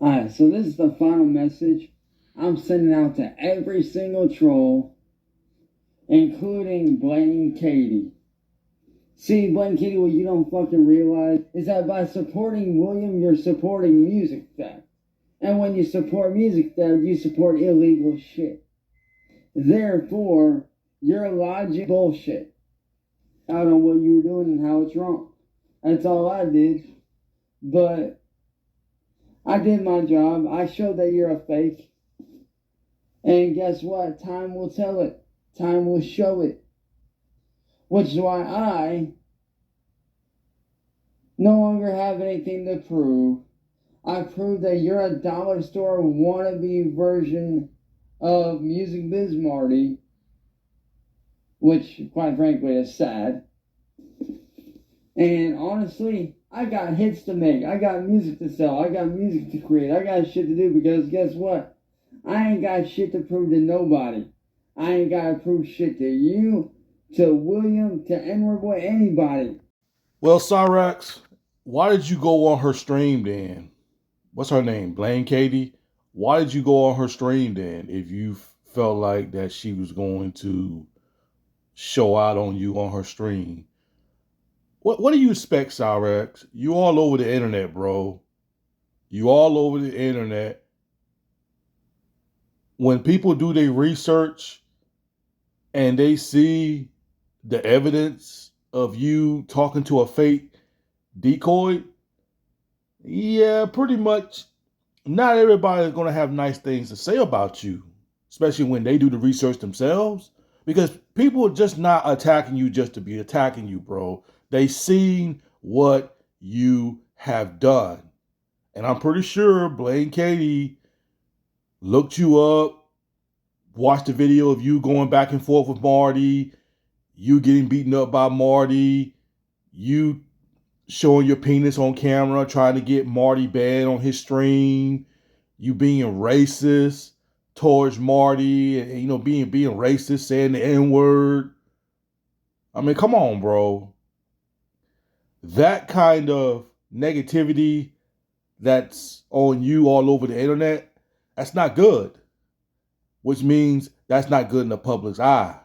Alright, so this is the final message I'm sending out to every single troll, including Blaine Katie. See, Blaine Katie, what you don't fucking realize is that by supporting William, you're supporting music theft. And when you support music theft, you support illegal shit. Therefore, your logic bullshit out on what you were doing and how it's wrong. That's all I did. But I did my job. I showed that you're a fake. And guess what? Time will tell it. Time will show it. Which is why I no longer have anything to prove. I proved that you're a dollar store wannabe version of Music Biz Marty, which, quite frankly, is sad. And honestly, I got hits to make. I got music to sell. I got music to create. I got shit to do because guess what? I ain't got shit to prove to nobody. I ain't got to prove shit to you, to William, to N-word boy, anybody. Well, Cyraxx, why did you go on her stream then? What's her name? Blaine Katie? Why did you go on her stream then if you felt like that she was going to show out on you on her stream? What do you expect, Cyraxx? You all over the internet, bro. You all over the internet. When people do their research and they see the evidence of you talking to a fake decoy, yeah, pretty much not everybody is going to have nice things to say about you, especially when they do the research themselves, because people are just not attacking you just to be attacking you, bro. They seen what you have done. And I'm pretty sure Blaine Katie looked you up, watched the video of you going back and forth with Marty, you getting beaten up by Marty, you showing your penis on camera, trying to get Marty banned on his stream, you being racist towards Marty, and being racist, saying the N-word. I mean, come on, bro. That kind of negativity that's on you all over the internet, that's not good. Which means that's not good in the public's eye.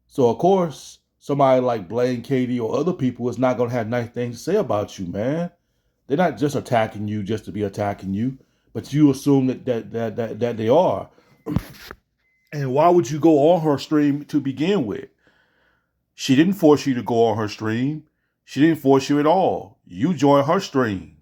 So, of course, somebody like Blaine Katie or other people is not going to have nice things to say about you, man. They're not just attacking you just to be attacking you, but you assume that they are. And why would you go on her stream to begin with? She didn't force you to go on her stream. She didn't force you at all. You joined her stream.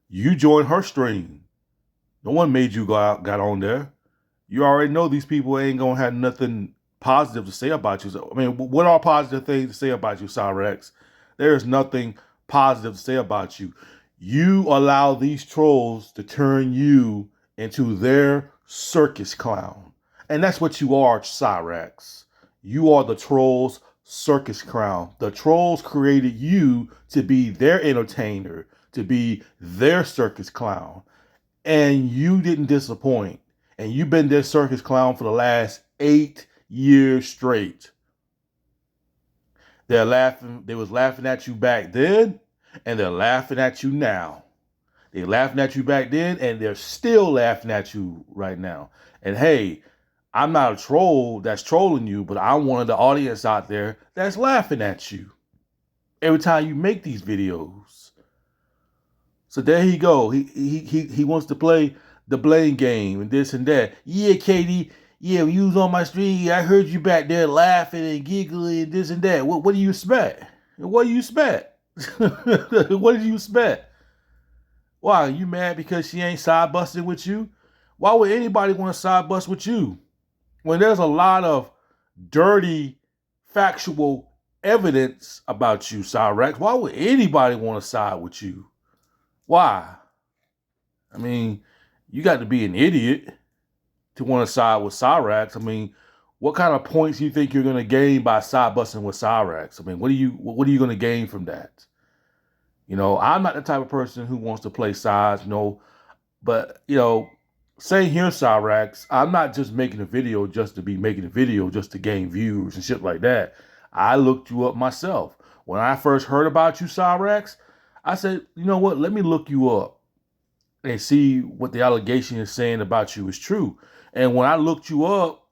You joined her stream. No one made you got on there. You already know these people ain't going to have nothing positive to say about you. I mean, what are positive things to say about you, Cyraxx? There is nothing positive to say about you. You allow these trolls to turn you into their circus clown. And that's what you are, Cyraxx. You are the trolls' circus clown. The trolls created you to be their entertainer, to be their circus clown. And you didn't disappoint. And you've been their circus clown for the last 8 years straight. They're laughing. They was laughing at you back then, and they're laughing at you now. They're laughing at you back then, and they're still laughing at you right now. And hey, I'm not a troll that's trolling you, but I'm one of the audience out there that's laughing at you every time you make these videos. So there he go. He wants to play the blame game and this and that. Yeah, Katie. Yeah, when you was on my stream, I heard you back there laughing and giggling and this and that. What do you expect? What do you expect? What did you expect? Why, you mad because she ain't side busting with you? Why would anybody want to side bust with you? When there's a lot of dirty, factual evidence about you, Cyraxx, why would anybody want to side with you? Why? I mean, you got to be an idiot to want to side with Cyraxx. I mean, what kind of points do you think you're going to gain by side busting with Cyraxx? I mean, what are you going to gain from that? I'm not the type of person who wants to play sides, but same here, Cyraxx. I'm not just making a video just to be making a video just to gain views and shit like that. I looked you up myself. When I first heard about you, Cyraxx, I said, you know what? Let me look you up. and see what the allegation is saying about you is true. And when I looked you up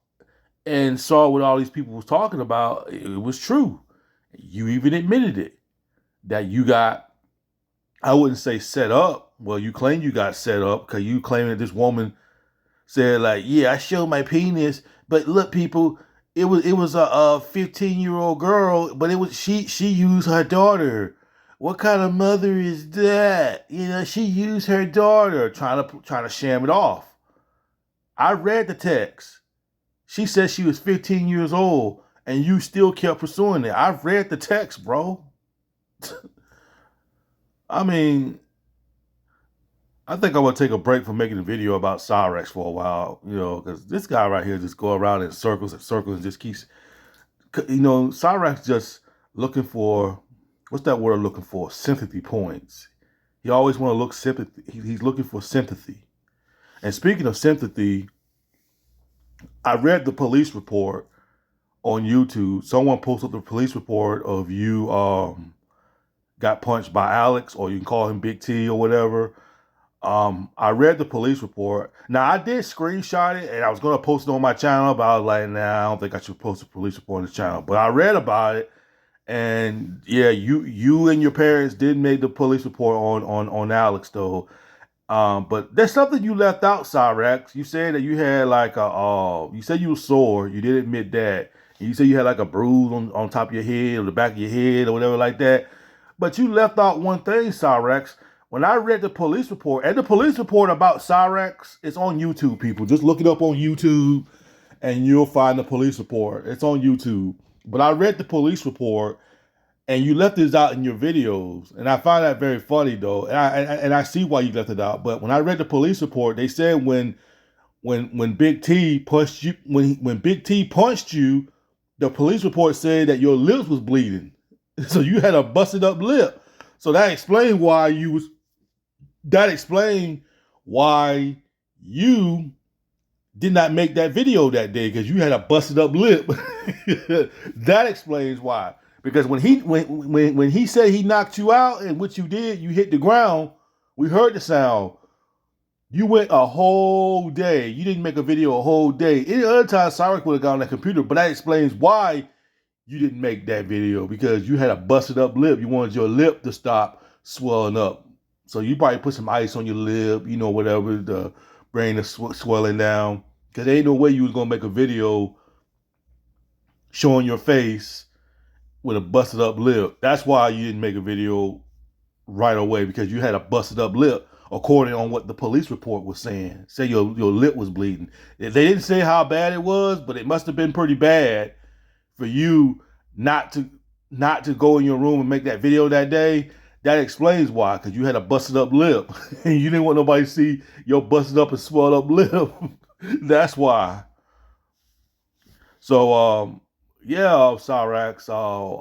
and saw what all these people was talking about, it was true. You even admitted it, that you got, I wouldn't say set up. Well, you claim you got set up because you claim that this woman said like, yeah, I showed my penis, but look, people, it was a 15-year-old girl, but it was she used her daughter. What kind of mother is that? She used her daughter, trying to sham it off. I read the text. She said she was 15 years old, and you still kept pursuing it. I've read the text, bro. I mean, I think I'm gonna take a break from making a video about Cyraxx for a while, because this guy right here just go around in circles and circles and just keeps, Cyraxx just looking for, what's that word I'm looking for? Sympathy points. He always want to look sympathy. He's looking for sympathy. And speaking of sympathy, I read the police report on YouTube. Someone posted the police report of you got punched by Alex, or you can call him Big T or whatever. I read the police report. Now I did screenshot it and I was gonna post it on my channel, but I was like, nah, I don't think I should post a police report on the channel. But I read about it, and yeah, you and your parents did make the police report on Alex though. But there's something you left out, Cyraxx. You said that you had like you said you were sore. You did admit that. And you said you had like a bruise on top of your head or the back of your head or whatever like that. But you left out one thing, Cyraxx. When I read the police report, and the police report about Cyraxx, it's on YouTube, people. Just look it up on YouTube and you'll find the police report. It's on YouTube. But I read the police report, and you left this out in your videos, and I find that very funny though. And I see why you left it out. But when I read the police report, they said when Big T punched you, when Big T punched you, the police report said that your lips was bleeding. So you had a busted up lip. So that explained why you did not make that video that day, because you had a busted up lip. That explains why. Because when he said he knocked you out, and what you did, you hit the ground, we heard the sound. You went a whole day. You didn't make a video a whole day. Any other time, Cyraxx would have gone on that computer, but that explains why you didn't make that video, because you had a busted up lip. You wanted your lip to stop swelling up. So you probably put some ice on your lip, whatever, the brain is swelling down. Because there ain't no way you was going to make a video showing your face with a busted up lip. That's why you didn't make a video right away, because you had a busted up lip, according on what the police report was saying. Say your lip was bleeding. They didn't say how bad it was, but it must have been pretty bad for you not to go in your room and make that video that day. That explains why, because you had a busted up lip and you didn't want nobody to see your busted up and swelled up lip. That's why. So yeah, Cyraxx.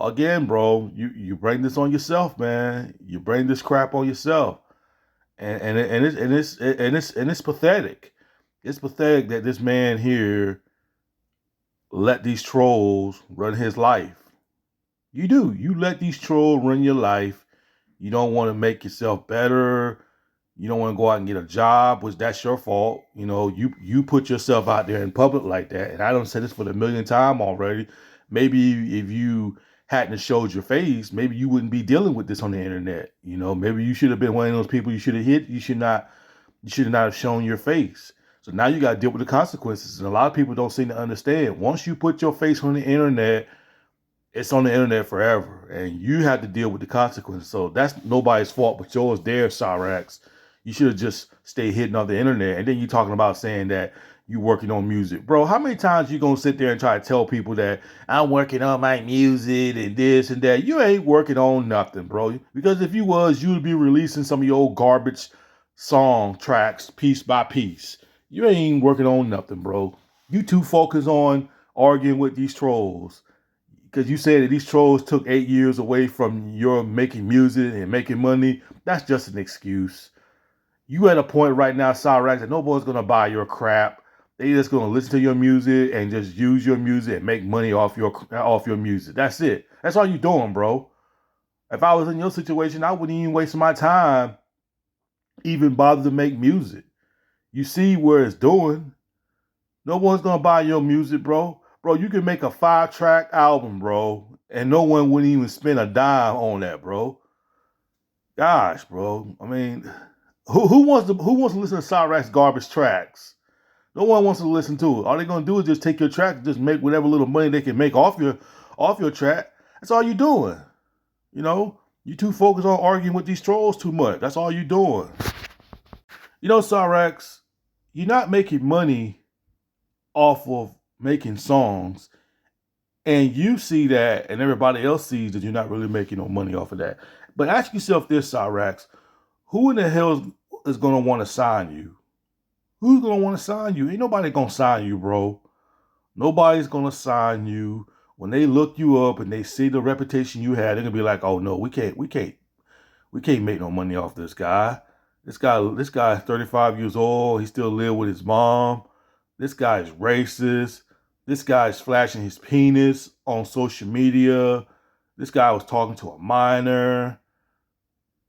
Again, bro, you bring this on yourself, man. You bring this crap on yourself, and it's pathetic. It's pathetic that this man here let these trolls run his life. You let these trolls run your life. You don't want to make yourself better. You don't want to go out and get a job, which that's your fault. You put yourself out there in public like that. And I don't say this for the millionth time already. Maybe if you hadn't showed your face, maybe you wouldn't be dealing with this on the internet. Maybe you should have been one of those people you should have hit. You should not have shown your face. So now you got to deal with the consequences. And a lot of people don't seem to understand. Once you put your face on the internet, it's on the internet forever, and you have to deal with the consequences. So that's nobody's fault but yours there, Cyraxx. You should have just stayed hidden on the internet. And then you talking about saying that you working on music. Bro, how many times you gonna sit there and try to tell people that I'm working on my music and this and that? You ain't working on nothing, bro. Because if you was, you would be releasing some of your old garbage song tracks piece by piece. You ain't working on nothing, bro. You too focused on arguing with these trolls. Because you said that these trolls took 8 years away from your making music and making money. That's just an excuse. You at a point right now, Cyraxx, that nobody's going to buy your crap. They just going to listen to your music and just use your music and make money off your music. That's it. That's all you doing, bro. If I was in your situation, I wouldn't even waste my time even bother to make music. You see where it's doing. No one's gonna buy your music, bro. Bro, you can make a 5-track album, bro, and no one wouldn't even spend a dime on that, bro. Gosh, bro. I mean, who wants to listen to Cyraxx garbage tracks? No one wants to listen to it. All they're gonna do is just take your track and just make whatever little money they can make off your track. That's all you're doing. You know, you too focused on arguing with these trolls too much. That's all you're doing. You know, Cyraxx, you're not making money off of making songs, and you see that, and everybody else sees that you're not really making no money off of that. But ask yourself this, Cyraxx: who in the hell is gonna want to sign you? Who's gonna want to sign you? Ain't nobody gonna sign you, bro. Nobody's gonna sign you. When they look you up and they see the reputation you had, they're gonna be like, "Oh no, we can't make no money off this guy. This guy is 35 years old. He still live with his mom. This guy is racist. This guy is flashing his penis on social media. This guy was talking to a minor.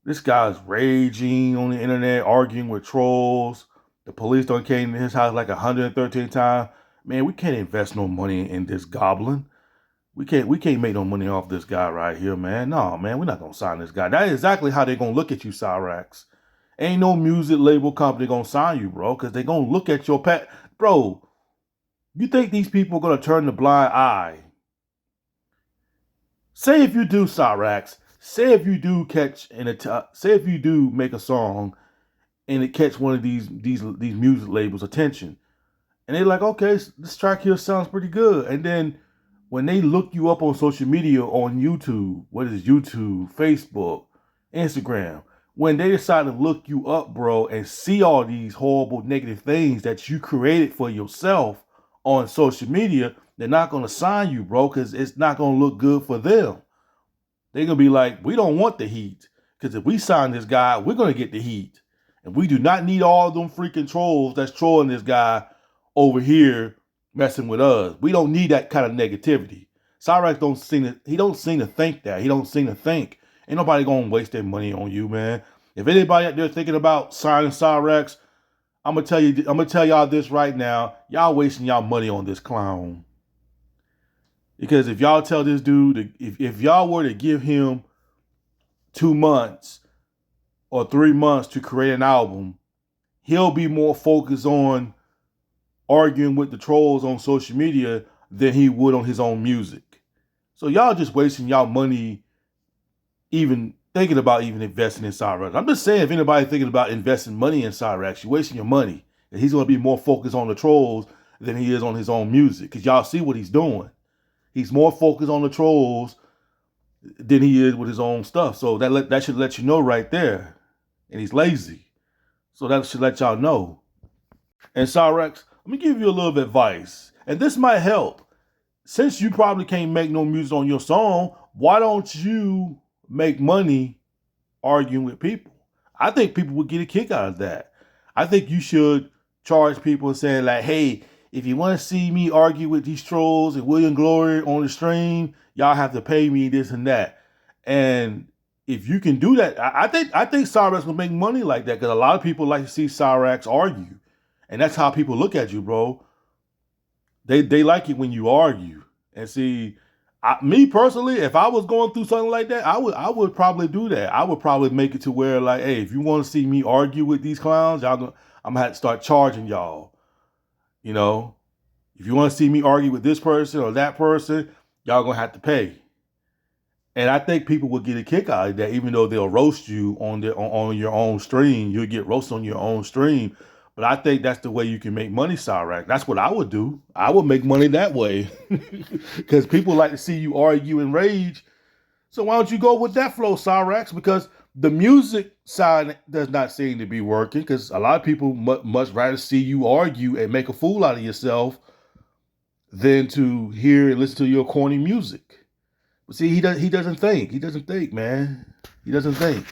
This guy is raging on the internet, arguing with trolls. The police done came to his house like 113 times. Man, we can't invest no money in this goblin. We can't make no money off this guy right here, man. No, man, we're not gonna sign this guy. That is exactly how they're gonna look at you, Cyraxx. Ain't no music label company gonna sign you, bro, because they're gonna look at your pet. Bro, you think these people are gonna turn the blind eye? Say if you do, Cyraxx, say if you do say if you do make a song and it catch one of these music labels' attention. And they're like, okay, this track here sounds pretty good. And then when they look you up on social media, on YouTube, what is YouTube, Facebook, Instagram, when they decide to look you up, bro, and see all these horrible negative things that you created for yourself on social media, they're not going to sign you, bro, because it's not going to look good for them. They're going to be like, we don't want the heat, because if we sign this guy, we're going to get the heat. And we do not need all them freaking trolls that's trolling this guy over here messing with us. We don't need that kind of negativity. Cyraxx don't seem to think that. He don't seem to think. Ain't nobody gonna waste their money on you, man. If anybody out there thinking about signing Cyraxx, I'm gonna tell y'all this right now. Y'all wasting y'all money on this clown. Because if y'all tell this dude, if y'all were to give him 2 months or 3 months to create an album, he'll be more focused on arguing with the trolls on social media than he would on his own music. So y'all just wasting y'all money even thinking about even investing in Cyraxx. I'm just saying, if anybody thinking about investing money in Cyraxx, you're wasting your money. And he's going to be more focused on the trolls than he is on his own music. Because y'all see what he's doing. He's more focused on the trolls than he is with his own stuff. So that should let you know right there. And he's lazy. So that should let y'all know. And Cyraxx, let me give you a little bit of advice. And this might help. Since you probably can't make no music on your song, why don't you make money arguing with people? I think people would get a kick out of that. I think you should charge people and say like, hey, if you want to see me argue with these trolls and William Glory on the stream, y'all have to pay me this and that. And if you can do that, I think Cyraxx will make money like that, because a lot of people like to see Cyraxx argue. And that's how people look at you, bro. They like it when you argue. And see, me personally, if I was going through something like that, I would probably do that. I would probably make it to where like, hey, if you want to see me argue with these clowns, I'm gonna have to start charging y'all. You know, if you want to see me argue with this person or that person, y'all gonna have to pay. And I think people will get a kick out of that, even though they'll roast you on your own stream. You'll get roasted on your own stream. But I think that's the way you can make money, Cyraxx. That's what I would do. I would make money that way. Because people like to see you argue and rage. So why don't you go with that flow, Cyraxx? Because the music side does not seem to be working. Because a lot of people much rather see you argue and make a fool out of yourself than to hear and listen to your corny music. But see, he doesn't think. He doesn't think, man. He doesn't think.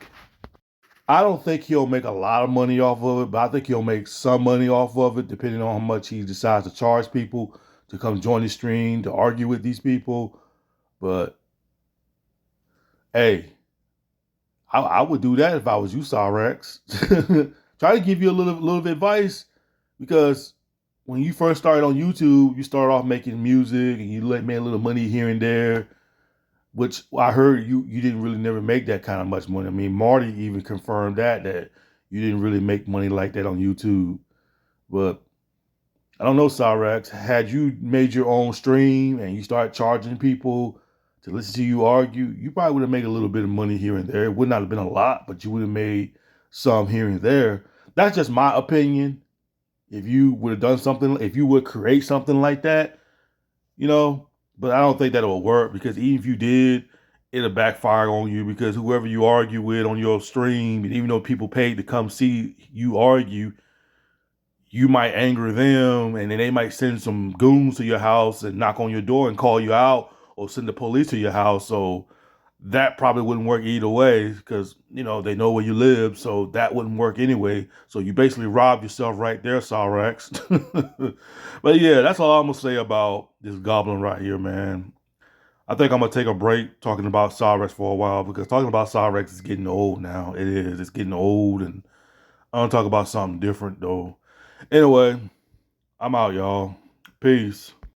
I don't think he'll make a lot of money off of it, but I think he'll make some money off of it, depending on how much he decides to charge people to come join the stream, to argue with these people. But, hey, I would do that if I was you, Cyraxx. Try to give you a little advice, because when you first started on YouTube, you started off making music and you made a little money here and there, which I heard you didn't really never make that kind of much money. I mean, Marty even confirmed that you didn't really make money like that on YouTube. But I don't know, Cyraxx. Had you made your own stream and you start charging people to listen to you argue, you probably would have made a little bit of money here and there. It would not have been a lot, but you would have made some here and there. That's just my opinion. If you would have done something, if you would create something like that, you know, but I don't think that will work, because even if you did, it'll backfire on you, because whoever you argue with on your stream, and even though people paid to come see you argue, you might anger them, and then they might send some goons to your house and knock on your door and call you out, or send the police to your house. So that probably wouldn't work either way, because they know where you live, so that wouldn't work anyway. So you basically robbed yourself right there, Cyraxx. But yeah, that's all I'm gonna say about this goblin right here, man. I think I'm gonna take a break talking about Cyraxx for a while, because talking about Cyraxx is getting old now. It is. It's getting old, and I want to talk about something different though. Anyway, I'm out, y'all. Peace.